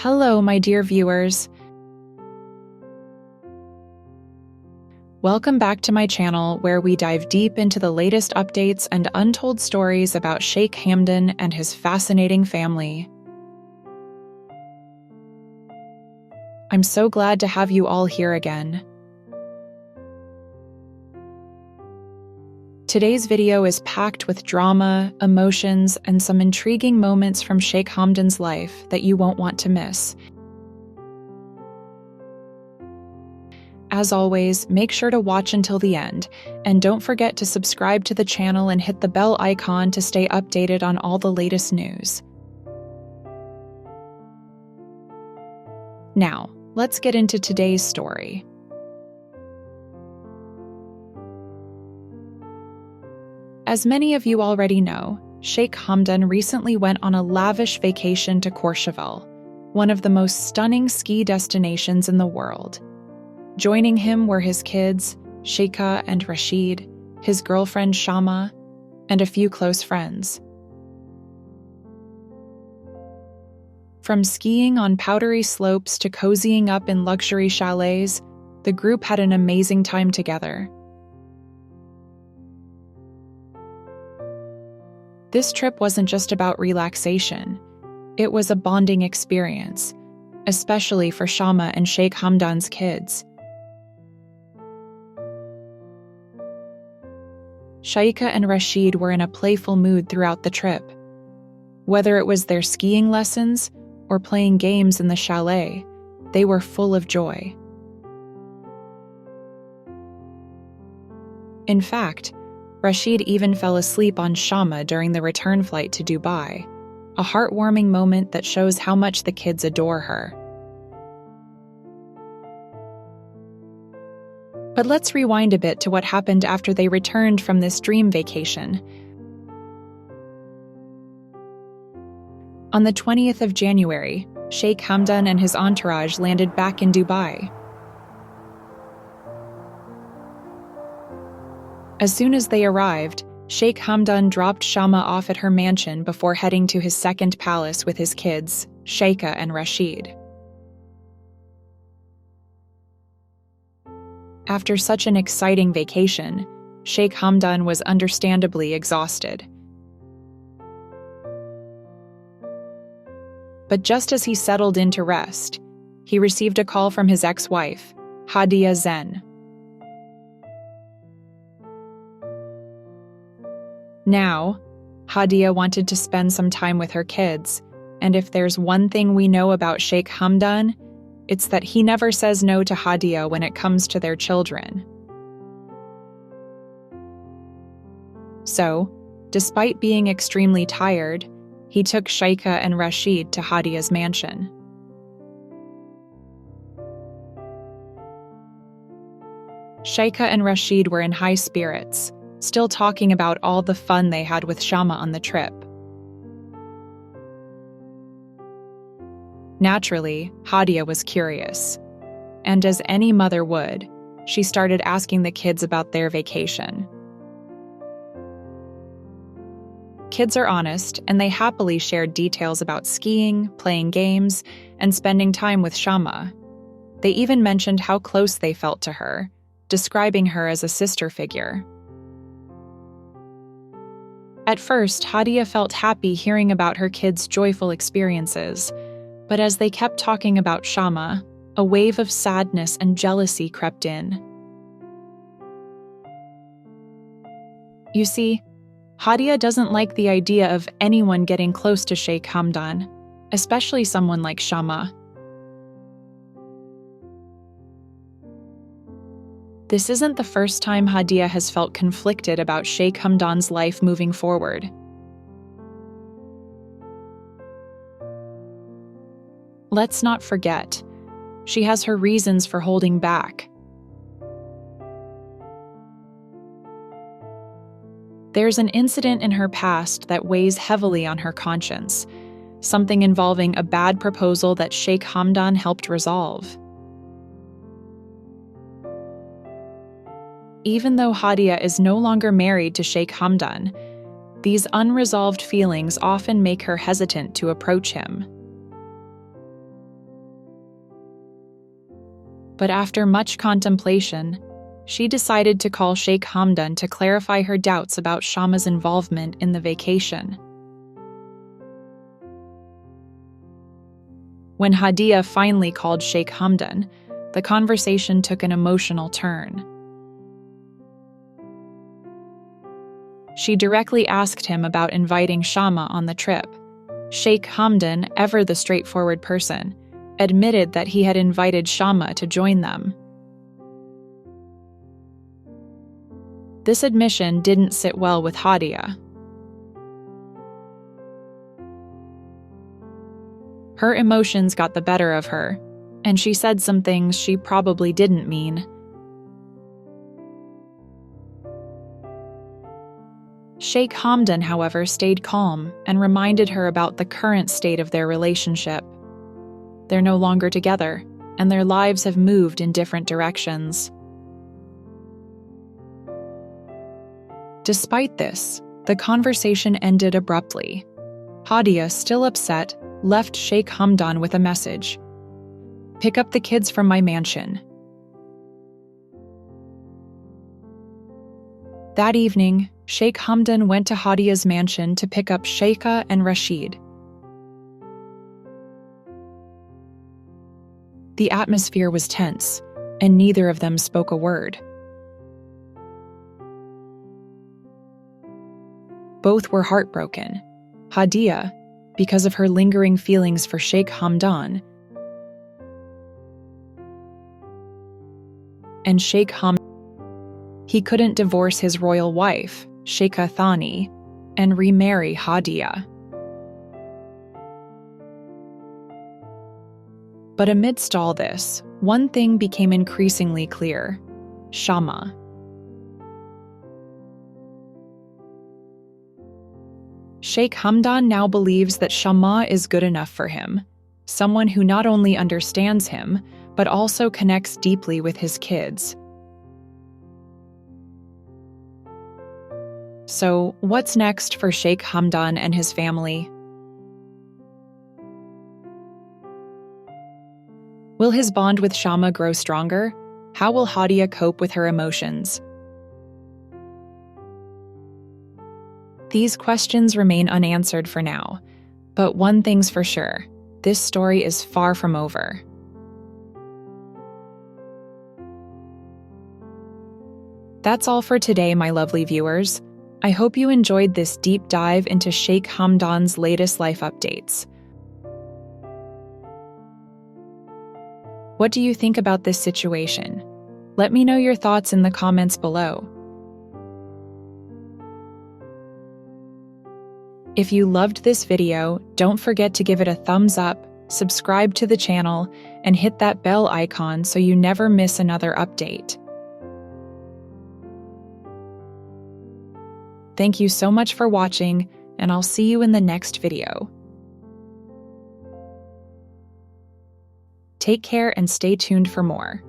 Hello, my dear viewers. Welcome back to my channel where we dive deep into the latest updates and untold stories about Sheikh Hamdan and his fascinating family. I'm so glad to have you all here again. Today's video is packed with drama, emotions, and some intriguing moments from Sheikh Hamdan's life that you won't want to miss. As always, make sure to watch until the end, and don't forget to subscribe to the channel and hit the bell icon to stay updated on all the latest news. Now, let's get into today's story. As many of you already know, Sheikh Hamdan recently went on a lavish vacation to Courchevel, one of the most stunning ski destinations in the world. Joining him were his kids, Sheikha and Rashid, his girlfriend Shama, and a few close friends. From skiing on powdery slopes to cozying up in luxury chalets, the group had an amazing time together. This trip wasn't just about relaxation. It was a bonding experience, especially for Shama and Sheikh Hamdan's kids. Sheikha and Rashid were in a playful mood throughout the trip. Whether it was their skiing lessons or playing games in the chalet, they were full of joy. In fact, Rashid even fell asleep on Shama during the return flight to Dubai, a heartwarming moment that shows how much the kids adore her. But let's rewind a bit to what happened after they returned from this dream vacation. On the 20th of January, Sheikh Hamdan and his entourage landed back in Dubai. As soon as they arrived, Sheikh Hamdan dropped Shama off at her mansion before heading to his second palace with his kids, Sheikha and Rashid. After such an exciting vacation, Sheikh Hamdan was understandably exhausted. But just as he settled in to rest, he received a call from his ex-wife, Hadia Zen. Now, Hadia wanted to spend some time with her kids, and if there's one thing we know about Sheikh Hamdan, it's that he never says no to Hadia when it comes to their children. So, despite being extremely tired, he took Sheikha and Rashid to Hadia's mansion. Sheikha and Rashid were in high spirits, still talking about all the fun they had with Shama on the trip. Naturally, Hadia was curious, and as any mother would, she started asking the kids about their vacation. Kids are honest, and they happily shared details about skiing, playing games, and spending time with Shama. They even mentioned how close they felt to her, describing her as a sister figure. At first, Hadia felt happy hearing about her kids' joyful experiences, but as they kept talking about Shama, a wave of sadness and jealousy crept in. You see, Hadia doesn't like the idea of anyone getting close to Sheikh Hamdan, especially someone like Shama. This isn't the first time Hadia has felt conflicted about Sheikh Hamdan's life moving forward. Let's not forget, she has her reasons for holding back. There's an incident in her past that weighs heavily on her conscience, something involving a bad proposal that Sheikh Hamdan helped resolve. Even though Hadia is no longer married to Sheikh Hamdan, these unresolved feelings often make her hesitant to approach him. But after much contemplation, she decided to call Sheikh Hamdan to clarify her doubts about Shama's involvement in the vacation. When Hadia finally called Sheikh Hamdan, the conversation took an emotional turn. She directly asked him about inviting Shama on the trip. Sheikh Hamdan, ever the straightforward person, admitted that he had invited Shama to join them. This admission didn't sit well with Hadia. Her emotions got the better of her, and she said some things she probably didn't mean. Sheikh Hamdan, however, stayed calm and reminded her about the current state of their relationship. They're no longer together, and their lives have moved in different directions. Despite this, the conversation ended abruptly. Hadia, still upset, left Sheikh Hamdan with a message: "Pick up the kids from my mansion." That evening, Sheikh Hamdan went to Hadia's mansion to pick up Sheikha and Rashid. The atmosphere was tense, and neither of them spoke a word. Both were heartbroken. Hadia, because of her lingering feelings for Sheikh Hamdan, and Sheikh Hamdan. He couldn't divorce his royal wife, Sheikha Thani, and remarry Hadia. But amidst all this, one thing became increasingly clear: Shama. Sheikh Hamdan now believes that Shama is good enough for him, someone who not only understands him, but also connects deeply with his kids. So, what's next for Sheikh Hamdan and his family? Will his bond with Shama grow stronger? How will Hadia cope with her emotions? These questions remain unanswered for now, but one thing's for sure: this story is far from over. That's all for today, my lovely viewers. I hope you enjoyed this deep dive into Sheikh Hamdan's latest life updates. What do you think about this situation? Let me know your thoughts in the comments below. If you loved this video, don't forget to give it a thumbs up, subscribe to the channel, and hit that bell icon so you never miss another update. Thank you so much for watching, and I'll see you in the next video. Take care and stay tuned for more.